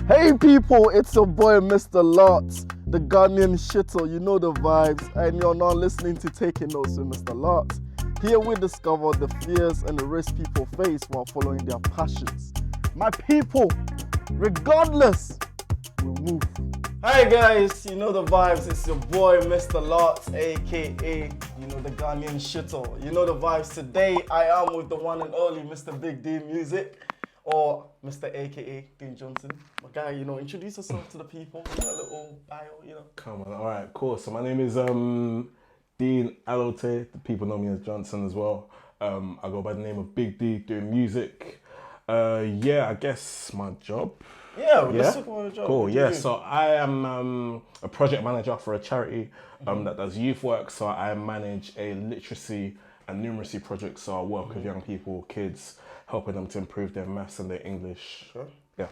Hey people, it's your boy Mr.LARTZ, the Ghanaian shitter, you know the vibes, and you're now listening to Taking Notes with Mr.LARTZ. Here we discover the fears and the risks people face while following their passions. My people, regardless, we'll move. Hi guys, you know the vibes, it's your boy Mr.LARTZ, aka, you know, the Ghanaian shitter. You know the vibes. Today I am with the one and only Mr. Big D Music. Or Mr. AKA Dean Johnson. My guy, you know, introduce yourself to the people, a little bio, you know. Come on, all right, cool. So my name is Dean Allotey. The people know me as Johnson as well. I go by the name of Big D, doing music. I guess my job. Let's talk about your job. Cool, yeah. So I am a project manager for a charity that does youth work. So I manage a literacy and numeracy project. So I work with young people, kids, helping them to improve their maths and their English. Sure. Yeah.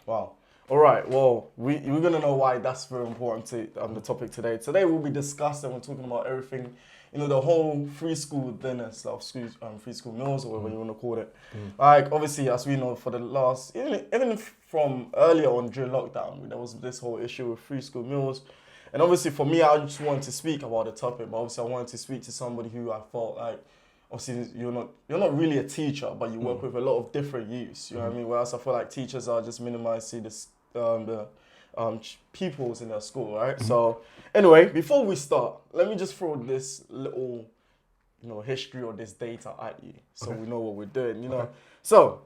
Wow. All right. Well, we're going to know why that's very important to the topic today. Today we'll be discussing, we're talking about everything, you know, the whole free school dinner stuff, free school meals or whatever you want to call it. Like, obviously, as we know, for the last, even from earlier on during lockdown, there was this whole issue with free school meals. And obviously for me, I just wanted to speak about the topic, but obviously I wanted to speak to somebody who I felt like, obviously, you're not really a teacher, but you work with a lot of different youths. You know what I mean? Whereas I feel like teachers are just minimized to the pupils in their school, right? So, anyway, before we start, let me just throw this little, history or this data at you, so we know what we're doing. You know, so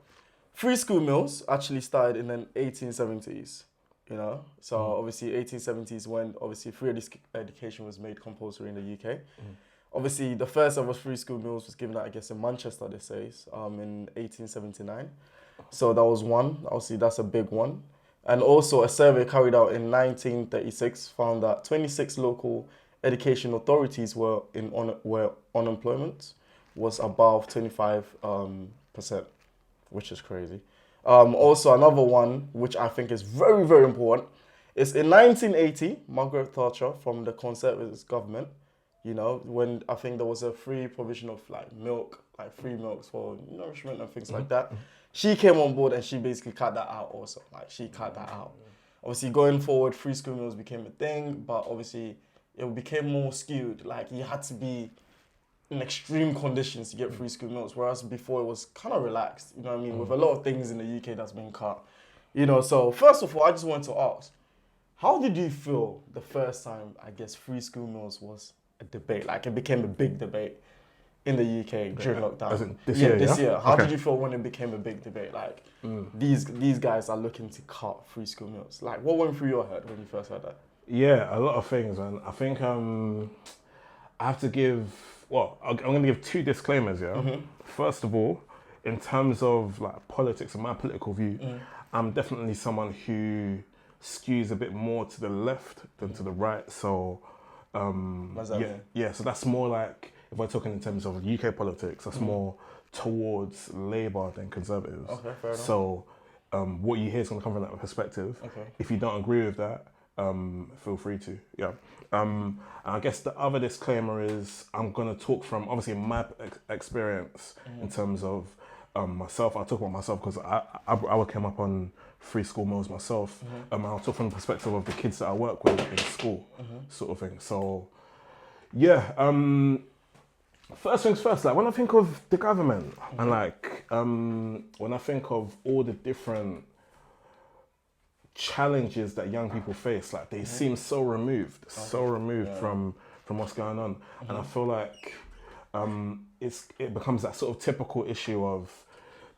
free school meals actually started in the 1870s. You know, so obviously 1870s when obviously free education was made compulsory in the UK. Obviously, the first ever free school meals was given out, I guess, in Manchester, they say, in 1879. So that was one. Obviously, that's a big one. And also, a survey carried out in 1936 found that 26 local education authorities were where unemployment was above 25%, which is crazy. Also, another one, which I think is very, very important, is in 1980, Margaret Thatcher from the Conservative government, you know, when I think there was a free provision of milk, free milks for nourishment and things like that. She came on board and she basically cut that out also. She cut that out. Obviously going forward, free school meals became a thing, but obviously it became more skewed. You had to be in extreme conditions to get free school meals, whereas before it was kind of relaxed, you know what I mean? With a lot of things in the UK that's been cut. You know, so first of all, I just wanted to ask, how did you feel the first time, I guess, free school meals was a debate? It became a big debate in the UK during lockdown. As in this year, this year. How did you feel when it became a big debate? These guys are looking to cut free school meals. What went through your head when you first heard that? Yeah, a lot of things, man. I think I have to give, I'm going to give two disclaimers, yeah? First of all, in terms of politics and my political view, I'm definitely someone who skews a bit more to the left than to the right. So, What's that mean? Yeah, so that's more if we're talking in terms of UK politics, that's more towards Labour than Conservatives. Okay, fair enough. So, what you hear is going to come from that perspective. Okay. If you don't agree with that, feel free to, yeah. And I guess the other disclaimer is I'm going to talk from obviously my experience in terms of myself. I'll talk about myself because I came up on free school meals myself. I'll talk from the perspective of the kids that I work with in school, sort of thing. So, yeah. First things first. When I think of the government and when I think of all the different challenges that young people face, they seem so removed from what's going on, and I feel like it becomes that sort of typical issue of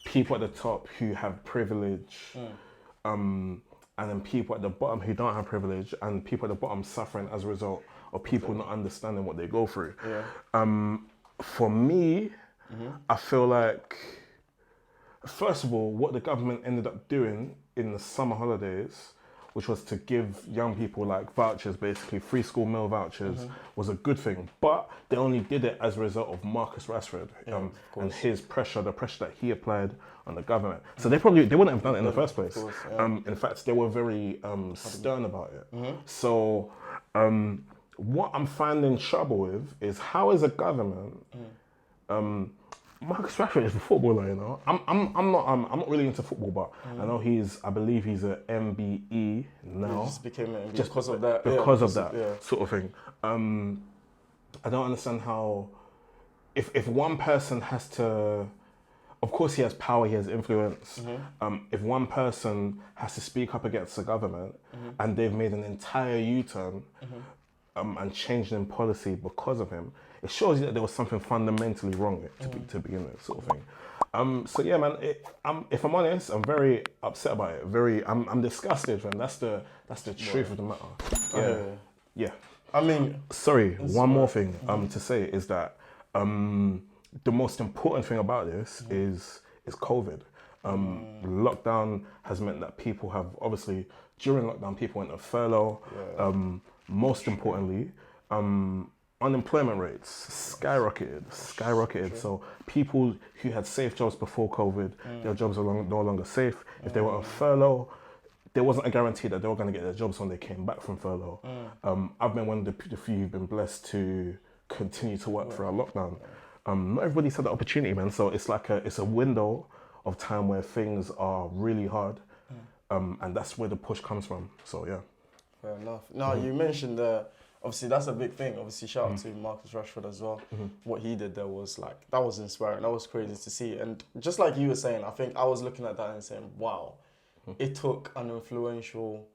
people at the top who have privilege, and then people at the bottom who don't have privilege, and people at the bottom suffering as a result of people not understanding what they go through. For me, I feel like, first of all, what the government ended up doing in the summer holidays, which was to give young people vouchers, basically free school meal vouchers, was a good thing. But they only did it as a result of Marcus Rashford and his pressure, the pressure that he applied on the government. So they wouldn't have done it in the first place. Course, yeah. In fact, they were very stern about it. So what I'm finding trouble with is how is a government Marcus Rashford is a footballer, you know. I'm not really into football, but I know I believe he's a MBE now. He just became it Just because of that. Because of that sort of thing. I don't understand how, if one person has to, of course he has power, he has influence. If one person has to speak up against the government and they've made an entire U-turn and changed in policy because of him, it shows you that there was something fundamentally wrong to begin with, sort of thing. So yeah, man. If I'm honest, I'm very upset about it. I'm disgusted, man. That's the truth of the matter. Yeah. I mean, sorry. One more thing to say is that the most important thing about this is COVID. Lockdown has meant that people have, obviously during lockdown, people went on furlough. Most importantly, unemployment rates skyrocketed. So people who had safe jobs before COVID, their jobs are no longer safe. If they were on furlough, there wasn't a guarantee that they were going to get their jobs when they came back from furlough. I've been one of the few who've been blessed to continue to work throughout lockdown. Not everybody's had the opportunity, man. So it's like it's a window of time where things are really hard, and that's where the push comes from. So yeah. Fair enough. Now you mentioned obviously that's a big thing. Obviously shout out to Marcus Rashford as well. What he did there was that was inspiring. That was crazy to see. And just like you were saying, I think I was looking at that and saying, wow, it took an influential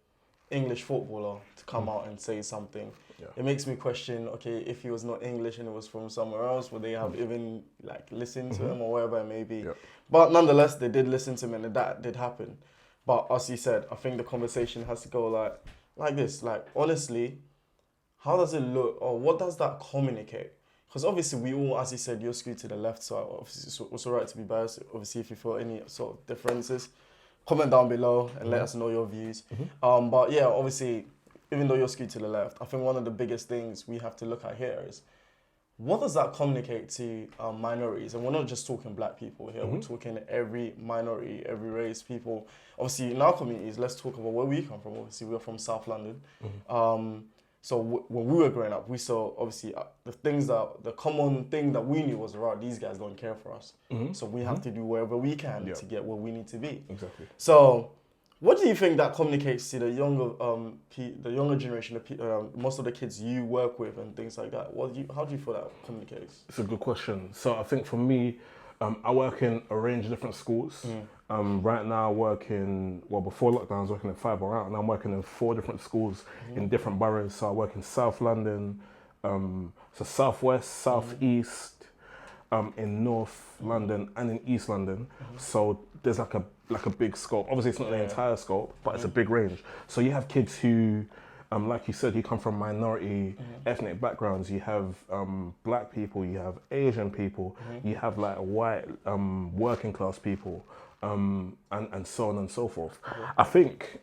English footballer to come out and say something. It makes me question, okay, if he was not English and it was from somewhere else, would they have even listened to him or whatever it may be? But nonetheless, they did listen to him and that did happen. But as you said, I think the conversation has to go like this. Honestly, how does it look, or what does that communicate? Because obviously we all, as you said, you're skewed to the left, so obviously it's all right to be biased. Obviously, if you feel any sort of differences, comment down below and let us know your views. But yeah, obviously, even though you're skewed to the left, I think one of the biggest things we have to look at here is, what does that communicate to minorities? And we're not just talking black people here, we're talking every minority, every race, people. Obviously, in our communities, let's talk about where we come from. Obviously, we're from South London. So when we were growing up, we saw, obviously, the common thing that we knew was, right, these guys don't care for us. So we have to do whatever we can to get where we need to be. Exactly. So what do you think that communicates to the younger generation, most of the kids you work with and things like that? How do you feel that communicates? It's a good question. So I think for me, I work in a range of different schools. Right now I work before lockdown I was working in 5, or out, and I'm working in 4 different schools in different boroughs. So I work in South London, so Southwest, Southeast, in North London and in East London. So there's like a big scope. Obviously it's not the entire scope, but it's a big range. So you have kids who, like you said, you come from minority ethnic backgrounds. You have black people, you have Asian people, you have white working class people, and so on and so forth. I think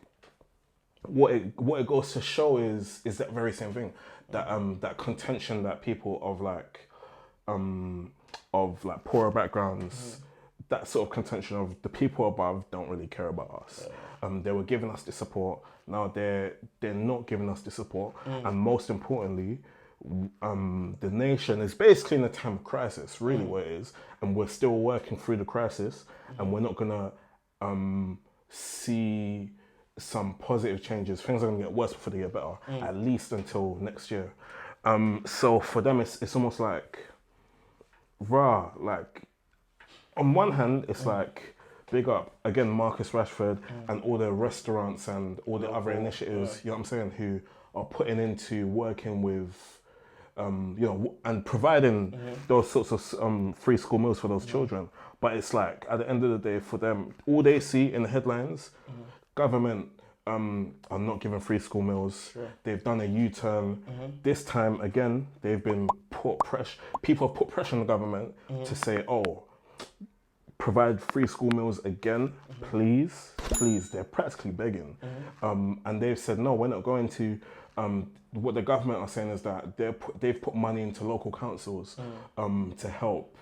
what it goes to show is that very same thing, that contention that people of poorer backgrounds, that sort of contention of the people above don't really care about us. They were giving us the support. Now they're not giving us the support, and most importantly, the nation is basically in a time of crisis, really what it is, and we're still working through the crisis, and we're not gonna see some positive changes. Things are gonna get worse before they get better, at least until next year. So for them, it's almost like, on one hand, it's big up again Marcus Rashford and all the restaurants and all the other initiatives, you know what I'm saying, who are putting into working with and providing those sorts of free school meals for those children. But it's at the end of the day, for them, all they see in the headlines, government are not giving free school meals. They've done a U-turn. This time again, they've been people have put pressure on the government to say, provide free school meals again, please. They're practically begging. And they've said, no, we're not going to. What the government are saying is that they've put money into local councils to help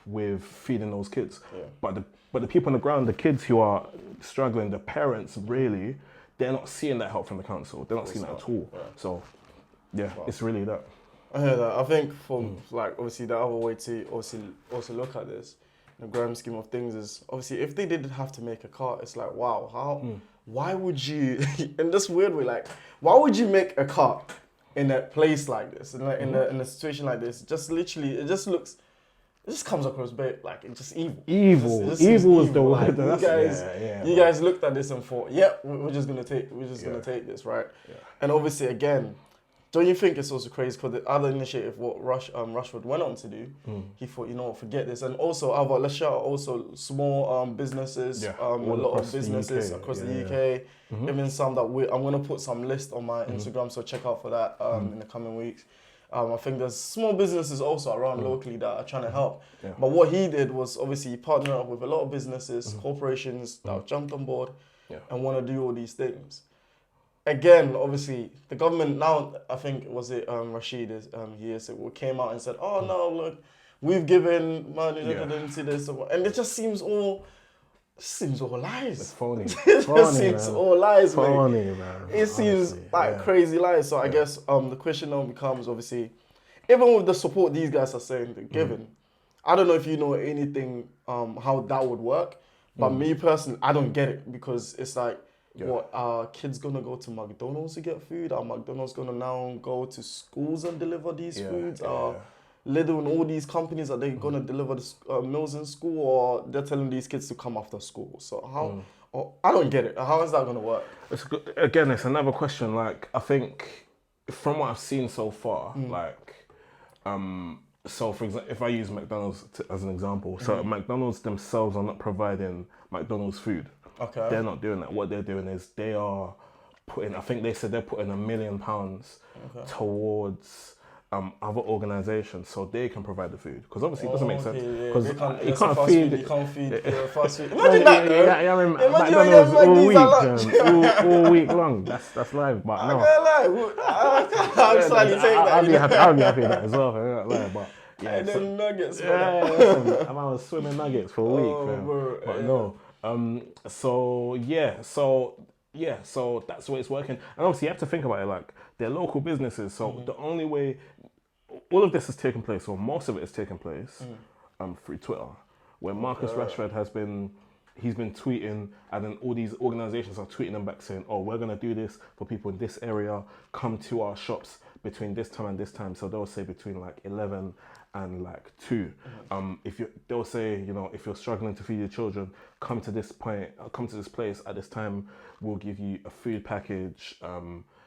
with feeding those kids. But the people on the ground, the kids who are struggling, the parents, really, they're not seeing that help from the council. They're not seeing that at all. So, it's really that. I hear that. I think from like obviously the other way to also look at this, in the grand scheme of things, is obviously if they did have to make a car, it's like wow, why would you in this weird way, like why would you make a car in a place like this, in a situation like this? Just literally, it just comes across like it's just evil. Evil is the word. Like, you guys looked at this and thought, yeah, we're just gonna take this, right? Yeah. And obviously, again, don't you think it's also crazy because the other initiative, what Rashford went on to do, he thought, you know what, forget this, and also let's shout out also small businesses, a lot of businesses across the UK, even some that I'm gonna put some list on my Instagram, so check out for that in the coming weeks. I think there's small businesses also around locally that are trying to help. Yeah. But what he did was obviously partner up with a lot of businesses, corporations that have jumped on board and want to do all these things. Again, obviously, the government now, I think, was it Rashid, came out and said, oh no, look, we've given money to this. And it just seems all lies. It's phony. It just seems all lies, phony, man. It seems like crazy lies. So I guess the question now becomes, obviously, even with the support these guys are saying they're giving, I don't know if you know anything how that would work, but me personally, I don't get it because it's like, what, are kids gonna go to McDonald's to get food? Are McDonald's gonna now go to schools and deliver these foods? Lidl and all these companies, are they gonna deliver the meals in school, or they're telling these kids to come after school? So how? I don't get it. How is that gonna work? Again, it's another question. Like, I think from what I've seen so far, so for example, if I use McDonald's as an example, so McDonald's themselves are not providing McDonald's food. Okay. They're not doing that. What they're doing is they are putting, I think they said they're putting £1 million towards other organisations so they can provide the food. Because obviously it doesn't make sense. Because you can't feed fast food. Imagine that, McDonald's all week long. That's live. But no. I'm slightly saying that. I'll be happy with that as well. But yeah, and then nuggets. I was swimming nuggets for a week. But no. So that's the way it's working. And obviously you have to think about it, like they're local businesses. So the only way all of this has taken place, or most of it has taken place, through Twitter, where Marcus Rashford he's been tweeting, and then all these organisations are tweeting them back saying, oh, we're going to do this for people in this area, come to our shops between this time and this time. So they'll say between like 11 and like 2. They'll say, you know, if you're struggling to feed your children, come to this place at this time, we'll give you a food package,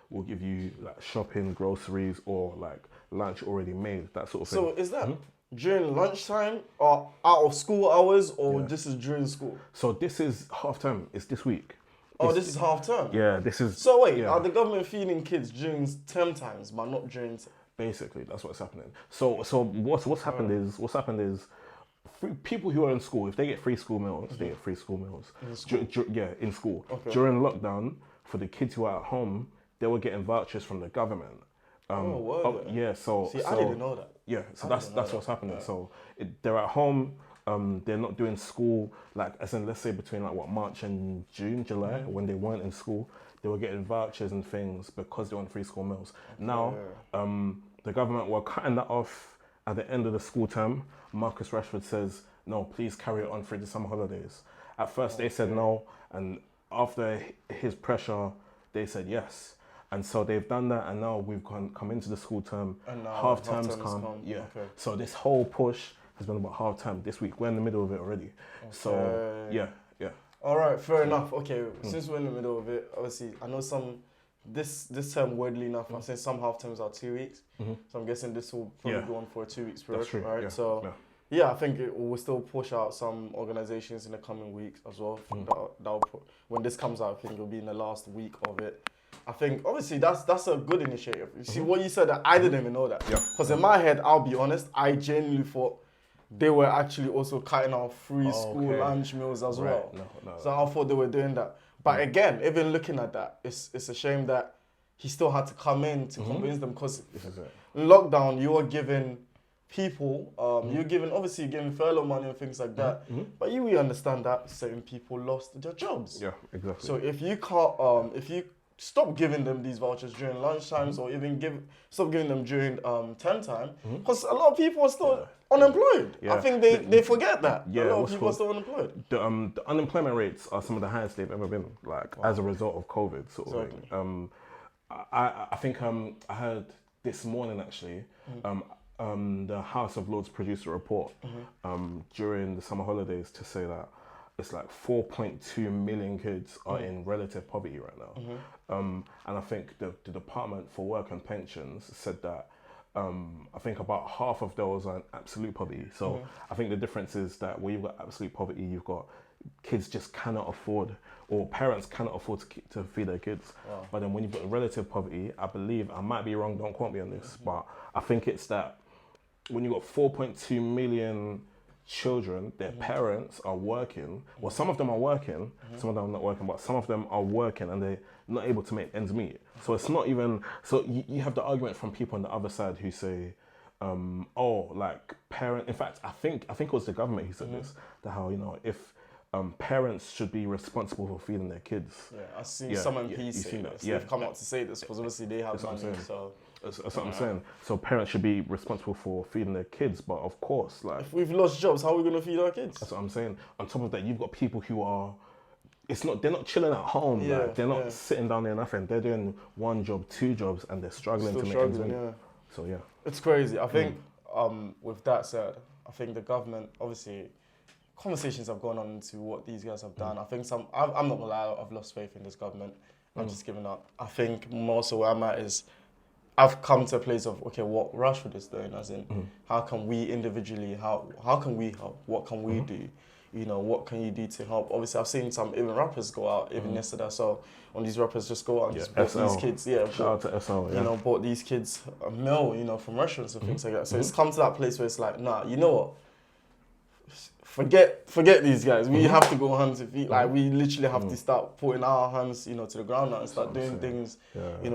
we'll give you like shopping, groceries, or like lunch already made, that sort of thing. So is that during lunchtime or out of school hours, or this is during school? So this is half term. It's this week. This is half term? Yeah, this is... So wait, are the government feeding kids during term times, but not during... Basically, that's what's happening. So what's happened is people who are in school, if they get free school meals, they get free school meals. In school? In school. Okay. During lockdown, for the kids who are at home, they were getting vouchers from the government. Yeah, so I didn't know that. Yeah, so that's what's happening. Yeah. So they're at home. They're not doing school, like as in, let's say between like March and June, July, when they weren't in school, they were getting vouchers and things because they were on free school meals. Okay. Now, the government were cutting that off at the end of the school term. Marcus Rashford says, no, please carry it on through the summer holidays. At first they said no, and after his pressure, they said yes. And so they've done that, and now we've come into the school term. And now half term's come. Yeah. Okay. So this whole push has been about half term this week. We're in the middle of it already. Okay. So yeah. All right, fair enough. Okay, since we're in the middle of it, obviously I know this term, weirdly enough, I'm saying some half terms are 2 weeks. So I'm guessing this will probably go on for a 2 weeks period. That's true. Right? Yeah. So I think it will still push out some organizations in the coming weeks as well. When this comes out, I think it'll be in the last week of it. I think obviously that's a good initiative. You see what you said, that I didn't even know that. Because in my head, I'll be honest, I genuinely thought they were actually also cutting out free school lunch meals as well. No. So I thought they were doing that. But again, even looking at that, it's a shame that he still had to come in to convince them, because in lockdown you are giving people, you're giving furlough money and things like that. But you really understand that certain people lost their jobs. Yeah, exactly. So if you can't, if you stop giving them these vouchers during lunchtimes or even stop giving them during term time, because a lot of people are still unemployed. Yeah. I think they forget that. Yeah, a lot of people are still unemployed. The unemployment rates are some of the highest they've ever been, like as a result of COVID sort of Exactly. thing. I think I heard this morning actually, the House of Lords produced a report during the summer holidays to say that it's like 4.2 million kids are in relative poverty right now. And I think the Department for Work and Pensions said that I think about half of those are in absolute poverty. So I think the difference is that where you've got absolute poverty, you've got kids just cannot afford, or parents cannot afford to feed their kids. Wow. But then when you've got relative poverty, I believe, I might be wrong, don't quote me on this, but I think it's that when you've got 4.2 million children, their parents are working. Well, some of them are working, some of them are not working, but some of them are working and they're not able to make ends meet. So it's not even, so you have the argument from people on the other side who say, in fact, I think it was the government who said this, that how, if parents should be responsible for feeding their kids. Yeah, I've seen some MPs say this. They've come out to say this because obviously they have money, so... That's what I'm saying. So parents should be responsible for feeding their kids, but of course, like... If we've lost jobs, how are we going to feed our kids? That's what I'm saying. On top of that, you've got people who are... they're not chilling at home. Yeah, like, they're not sitting down there nothing. They're doing one job, two jobs, and they're struggling to make ends meet. Yeah. So, yeah. It's crazy. I think, with that said, I think the government, obviously, conversations have gone on into what these guys have done. I think I'm not going to lie, I've lost faith in this government. I've just given up. I think more so where I'm at is, I've come to a place of, okay, what Rashford is doing, as in, how can we individually, how can we help? What can we do? What can you do to help? Obviously, I've seen some even rappers go out, even yesterday. So when these rappers just go out and just bought these kids, shout out to SL, bought these kids a meal, from restaurants and things like that. So it's come to that place where it's like, nah, you know what? Forget these guys. We have to go hands and feet. Like, we literally have to start putting our hands, to the ground now and start doing things,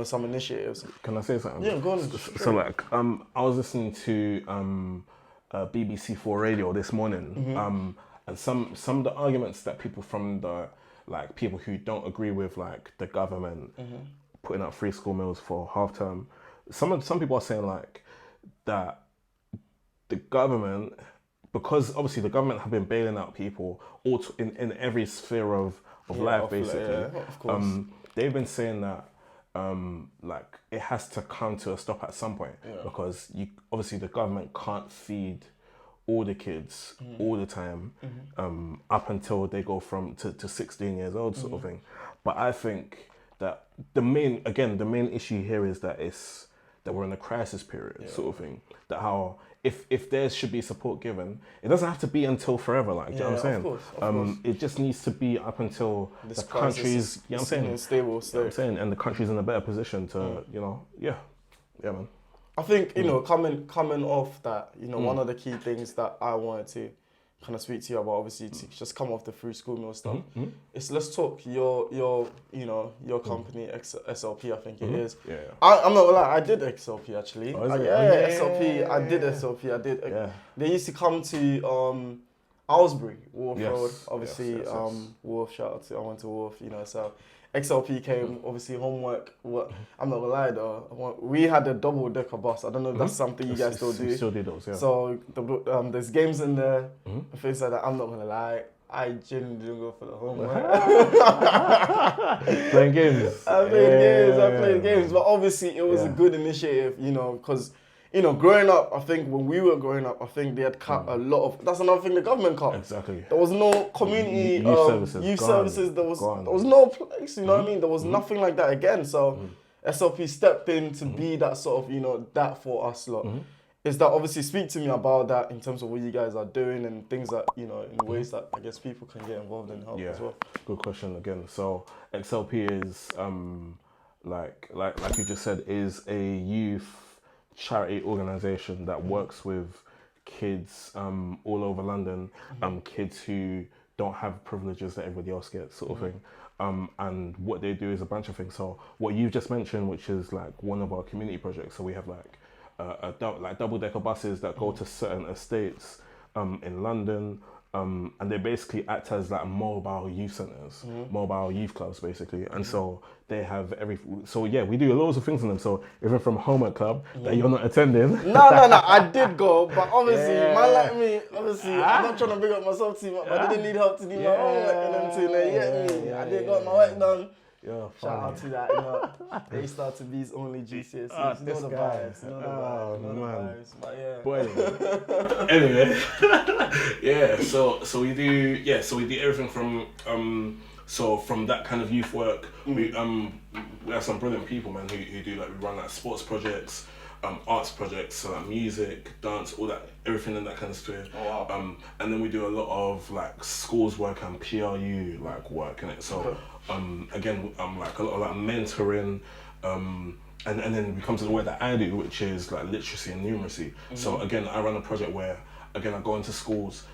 some initiatives. Can I say something? Yeah, go on. So like, I was listening to BBC4 Radio this morning, and some of the arguments that people from the, like, people who don't agree with, like, the government putting out free school meals for half term, some people are saying, like, that the government, because obviously the government have been bailing out people in every sphere of life, basically. Of course. They've been saying that like, it has to come to a stop at some point, because obviously the government can't feed all the kids all the time up until they go to 16 years old, sort of thing. But I think that the main issue here is that that we're in a crisis period, sort of thing. That how if there should be support given, it doesn't have to be until forever. Like, you know what I'm saying? Of course. It just needs to be up until this the country's, you know what I'm saying, stable. You know what I'm saying, and the country's in a better position to, yeah, man. I think coming off that, one of the key things that I wanted to kind of speak to you about, obviously, to just come off the free school meal stuff, is let's talk your company, SLP, I think it is. Yeah. I'm not gonna lie, I did XLP actually. Oh, is it? SLP, I did SLP, I did. Yeah. They used to come to Aylesbury, Wharf Road, obviously, yes. Wharf, shout out to, I went to Wharf, so XLP came, obviously homework. I'm not gonna lie though, we had a double-decker bus. I don't know if that's something you guys still do. Still do those, yeah. So there's games in there, things like that. I'm not gonna lie, I genuinely didn't go for the homework. Playing games. I played games, but obviously it was a good initiative, because growing up, I think when we were growing up, I think they had cut a lot of. That's another thing the government cut. Exactly. There was no community youth services. There was no place. You know what I mean? There was nothing like that again. So SLP stepped in to be that sort of that for us lot. Is that obviously speak to me about that in terms of what you guys are doing and things that in ways that I guess people can get involved and help as well. Good question again. So XLP is like you just said, is a youth charity organisation that works with kids all over London, kids who don't have privileges that everybody else gets, sort of thing. And what they do is a bunch of things. So what you've just mentioned, which is like one of our community projects. So we have like double-decker buses that go to certain estates in London. and they basically act as like mobile youth centers, mobile youth clubs basically. And so they have we do loads of things in them. So even from homework club that you're not attending. No, I did go, but obviously, man like me, I'm not trying to big up myself too much, but I didn't need help to do my homework and them too, you get me? I did got my work done. Yeah, shout out to that, they start to be only GCSEs, you know the vibes, but yeah. Boy. Anyway, so we do everything from so from that kind of youth work, we have some brilliant people, man, who do like, we run like sports projects, arts projects, so like music, dance, all that, everything in that kind of sphere. Oh, wow. And then we do a lot of like schools work and PRU like work in it. So again, like a lot of like mentoring, and then we come to the work that I do, which is like literacy and numeracy. So again, I run a project where again I go into schools,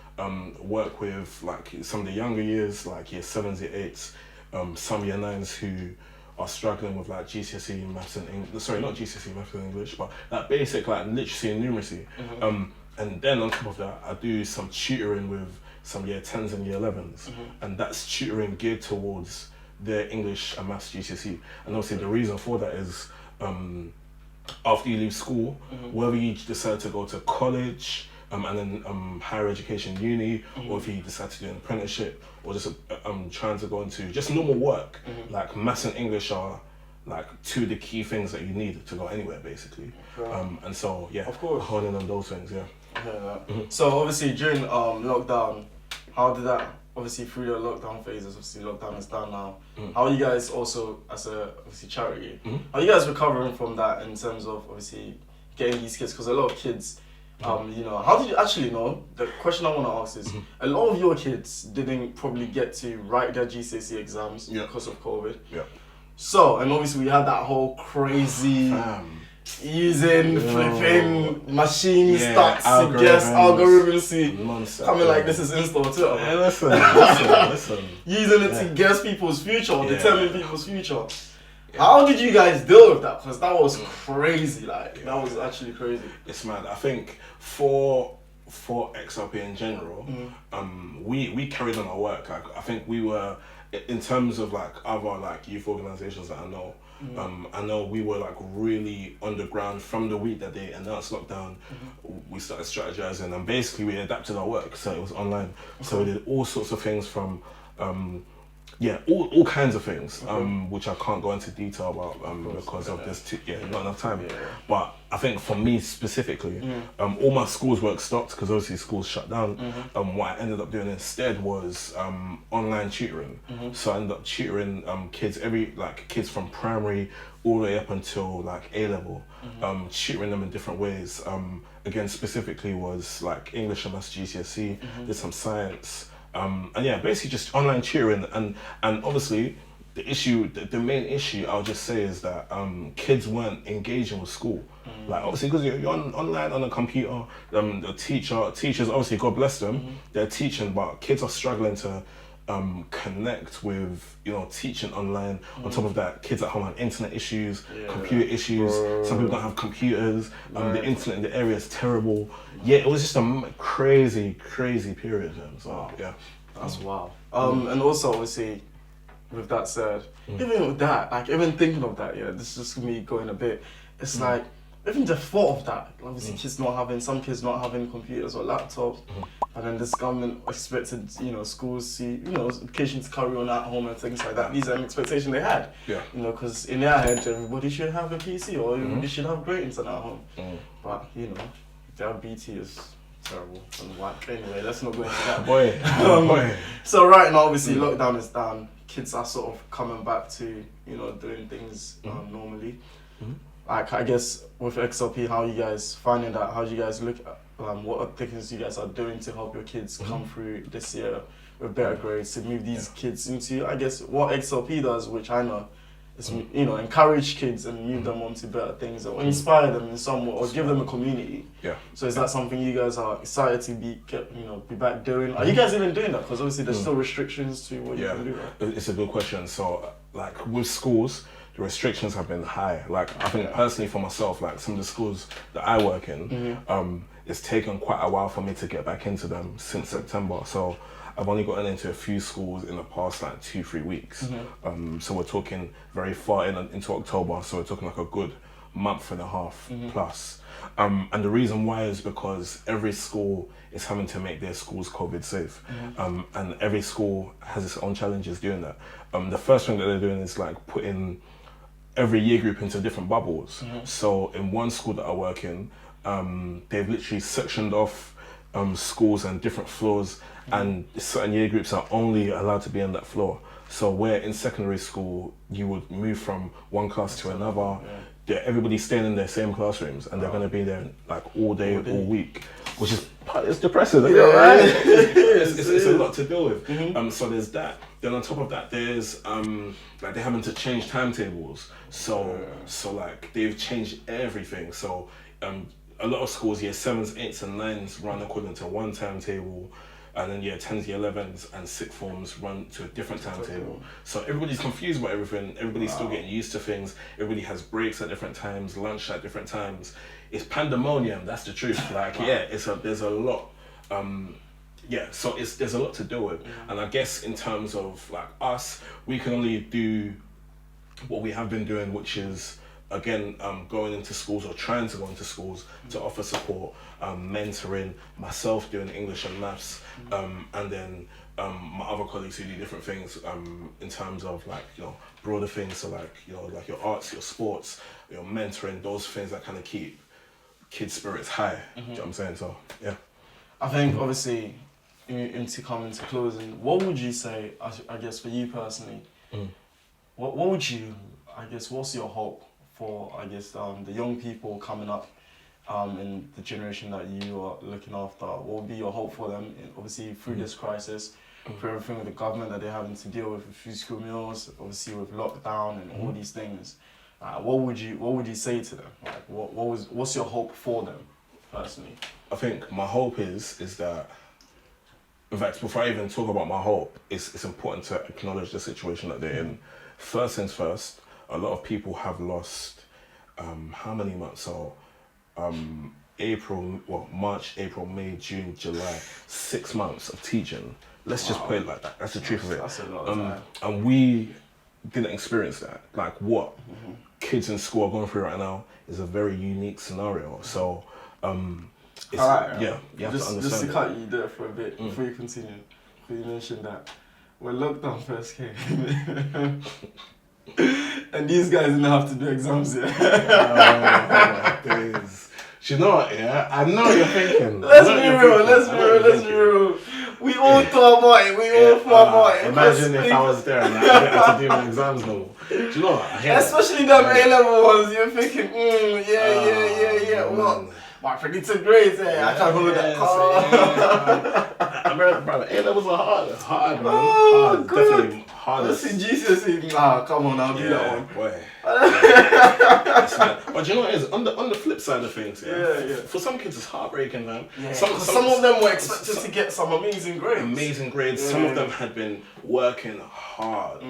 work with like some of the younger years, like year 7s, year 8s, some year 9s who are struggling with like GCSE maths and English, sorry, not GCSE maths and English, but that basic like literacy and numeracy. And then on top of that, I do some tutoring with some year 10s and year 11s, and that's tutoring geared towards their English and maths GCSE. And obviously the reason for that is after you leave school, whether you decide to go to college, and then higher education, uni, or if you decide to do an apprenticeship, or just trying to go into just normal work, like maths and English are like two of the key things that you need to go anywhere, basically. And so, yeah, of course, honing on those things, yeah. So obviously during lockdown, how did that, obviously through the lockdown phases, obviously lockdown is down now, how are you guys also, as a obviously charity, how are you guys recovering from that in terms of obviously getting these kids, because a lot of kids, how did you actually know? The question I want to ask is, a lot of your kids didn't probably get to write their GCSE exams because of COVID. So, and obviously we had that whole crazy using flipping machine stats to guess algorithms coming like this is install Twitter. Yeah, listen. Using it to guess people's future, determine people's future. How did you guys deal with that? Because that was crazy, like, that was actually crazy. It's mad. I think for XRP in general, we carried on our work. Like, I think we were, in terms of like other like youth organisations that I know we were like really on the ground from the week that they announced lockdown. We started strategizing and basically we adapted our work, so it was online. So we did all sorts of things from all kinds of things, which I can't go into detail about because of this, not enough time. But I think for me specifically, all my school's work stopped because obviously schools shut down. What I ended up doing instead was online tutoring. So I ended up tutoring kids, kids from primary all the way up until like A level, tutoring them in different ways. Again, specifically was like English and Maths GCSE, did some science. And yeah, basically just online tutoring, and obviously the main issue I'll just say is that kids weren't engaging with school. Like obviously because you're online on a computer, the teachers obviously, God bless them, they're teaching, but kids are struggling to connect with teaching online. On top of that, kids at home have internet issues, computer issues. Some people don't have computers. The internet in the area is terrible. Yeah, it was just a crazy period. So yeah, that's wild. And also obviously, with that said, even with that, like even thinking of that, this is just me going a bit. It's like even the thought of that. Obviously, some kids not having computers or laptops. And then this government expected, schools to, education to carry on at home and things like that. These are an expectation they had. Because in their head, everybody should have a PC or everybody should have great internet at home. But, their BT is terrible and whack. Anyway, let's not go into that. Boy. So right now, obviously, lockdown is down. Kids are sort of coming back to, doing things normally. Like, I guess with XLP, how are you guys finding that? How do you guys look at what are things you guys are doing to help your kids come through this year with better grades, to move these kids into, I guess, what XLP does, which I know is, encourage kids and move them on to better things, or inspire them in some way, or give them a community. So is that something you guys are excited to be back doing? Are you guys even doing that? Because obviously there's still restrictions to what you can do. Right? It's a good question. So like with schools, the restrictions have been high. Like I think personally for myself, like some of the schools that I work in, it's taken quite a while for me to get back into them since September. So I've only gotten into a few schools in the past like 2-3 weeks. So we're talking very far into October. So we're talking like a good month and a half plus. And the reason why is because every school is having to make their schools COVID safe. And every school has its own challenges doing that. The first thing that they're doing is like putting every year group into different bubbles. So in one school that I work in, they've literally sectioned off schools and different floors, and certain year groups are only allowed to be on that floor. So where in secondary school you would move from one class to another, everybody's staying in their same classrooms and they're going to be there like all day, all week, which is it's depressing. It's a lot to deal with. So there's that. Then on top of that, there's like they're having to change timetables. So like they've changed everything. So a lot of schools, year 7s, 8s and 9s run according to one timetable, and then year 10s, year 11s and sixth forms run to a different timetable. So everybody's confused about everything. Everybody's still getting used to things. Everybody has breaks at different times, lunch at different times. It's pandemonium, that's the truth. Like there's a lot. So there's a lot to deal with. And I guess in terms of like us, we can only do what we have been doing, which is again going into schools or trying to go into schools to offer support, mentoring, myself doing English and maths, and then my other colleagues who do different things in terms of like broader things, so like like your arts, your sports, your mentoring, those things that kind of keep kids' spirits high. Do you know what I'm saying? So yeah, I think obviously into coming to closing, what would you say, I guess for you personally, what would you, I guess, what's your hope for, I guess, the young people coming up in the generation that you are looking after? What would be your hope for them, obviously through this crisis, through everything with the government that they're having to deal with free school meals, obviously with lockdown and all these things? What would you say to them? Like, what's your hope for them personally? I think my hope is that, in fact, before I even talk about my hope, it's important to acknowledge the situation that they're in. First things first, a lot of people have lost how many months? So March, April, May, June, July, 6 months of teaching. Let's just put it like that. That's the truth of it. That's a lot of time. And we didn't experience that. Like what kids in school are going through right now is a very unique scenario. So you have to understand. Just to cut you there for a bit before you continue, before you mentioned that when lockdown first came, and these guys didn't have to do exams yet. Oh my days. Do you know what? Yeah, I know what you're thinking. Let's be real. We all thought about it. We all thought about it. Imagine if I was there and I didn't have to do my exams no more. Do you know what? Especially them A-level ones, you're thinking, what? My predicted grades, I can't hold that car. Bro, A-levels are hard, man. Oh, hard, good. definitely hardest. Listen, GCSE, come on, I'll do that one. Boy. But you know what it is? On the flip side of things, for some kids it's heartbreaking, man. Yeah, some of them were expected to get some amazing grades. Yeah. Some of them had been working hard,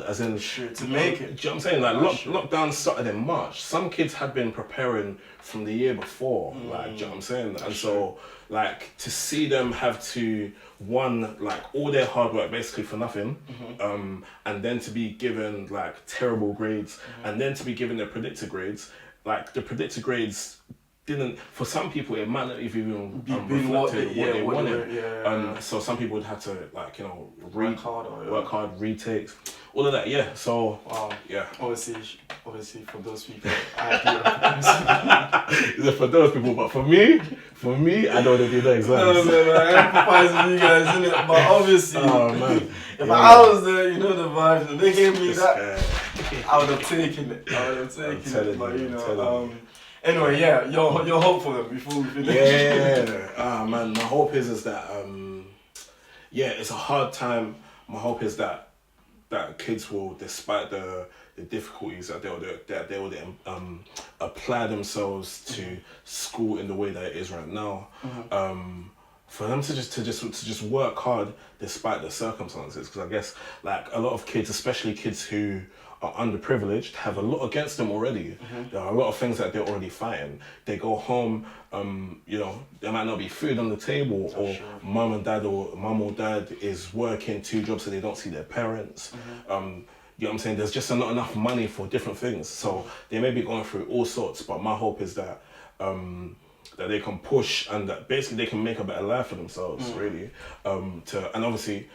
as in to make it. Do you know what I'm saying? Like lockdown started in March. Some kids had been preparing from the year before, like, do you know what I'm saying? And so, like, to see them have to, all their hard work basically for nothing, and then to be given, like, terrible grades, and then to be given their predicted grades, like, the predicted grades didn't, for some people, it might not even reflected what they wanted. So some people would have to, like, work hard, retakes, all of that, so, Obviously for those people, I for those people, but for me, I don't want to do the exams. No, I empathize with you guys, innit? But obviously, if I was there, you know the vibes, and they gave me that, I would have taken it. But anyway, your hope for them before we finish. Man, my hope is that it's a hard time. My hope is that kids will, despite the difficulties, that they will apply themselves to school in the way that it is right now. For them to just work hard despite the circumstances, because I guess like a lot of kids, especially kids who are underprivileged have a lot against them already. There are a lot of things that they're already fighting. They go home, you know, there might not be food on the table, or mum or dad is working 2 jobs so they don't see their parents. You know what I'm saying? There's just not enough money for different things. So they may be going through all sorts, but my hope is that that they can push and that basically they can make a better life for themselves, really. And obviously,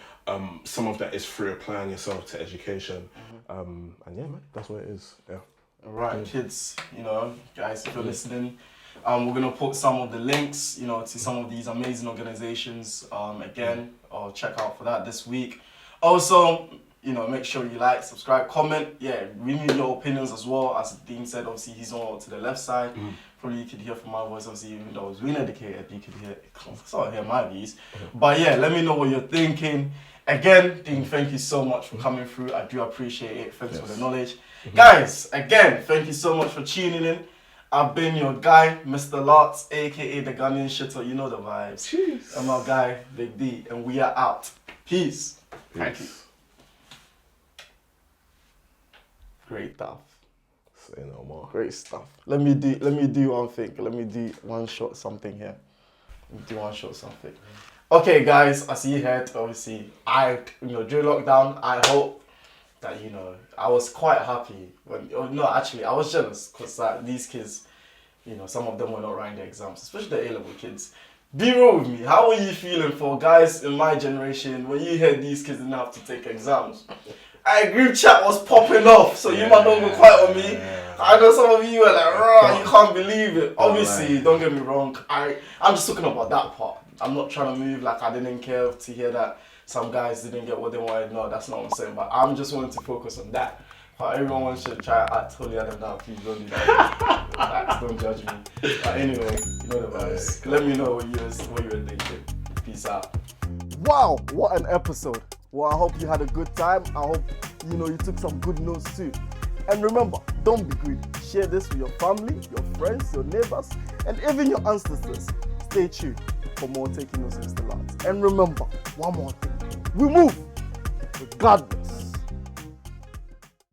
some of that is through applying yourself to education. And yeah, man, that's what it is. Yeah. All right, kids, you know, guys, if you're listening, we're gonna put some of the links, you know, to some of these amazing organizations. Again, or check out for that this week. Also, you know, make sure you like, subscribe, comment. Yeah, leave me your opinions as well. As Dean said, obviously he's on to the left side. Probably you could hear from my voice, obviously, even though I was really educated, you could hear my views. But yeah, let me know what you're thinking. Again, Dean, thank you so much for coming through. I do appreciate it. Thanks for the knowledge. Guys, again, thank you so much for tuning in. I've been your guy, Mr. Lartz, aka the Ghanaian shitter. You know the vibes. Jeez. I'm our guy, Big D, and we are out. Peace. Thank you. Great stuff. Say no more. Great stuff. Let me do one thing. Let me do one shot something here. Let me do one shot something. Okay, guys, as you heard, obviously, during lockdown, I hope that, you know, I was quite happy I was jealous because these kids, you know, some of them were not writing their exams, especially the A-level kids. Be real with me. How were you feeling for guys in my generation when you heard these kids didn't have to take exams? Group chat was popping off, so you might not go quite on me. I know some of you were like, "Raw, you can't believe it." Obviously, don't get me wrong. I'm just talking about that part. I'm not trying to move like I didn't care to hear that some guys didn't get what they wanted. No, that's not what I'm saying. But I'm just wanting to focus on that. But everyone should try to act holier than that. Please don't do that. Relax, don't judge me. But anyway, you know the vibes. Let me know what you were thinking. Peace out. Wow, what an episode. Well, I hope you had a good time. I hope, you know, you took some good notes too. And remember, don't be greedy. Share this with your family, your friends, your neighbors, and even your ancestors. Stay tuned for more Taking Notes with Mr. Lartz. And remember, one more thing. We move regardless.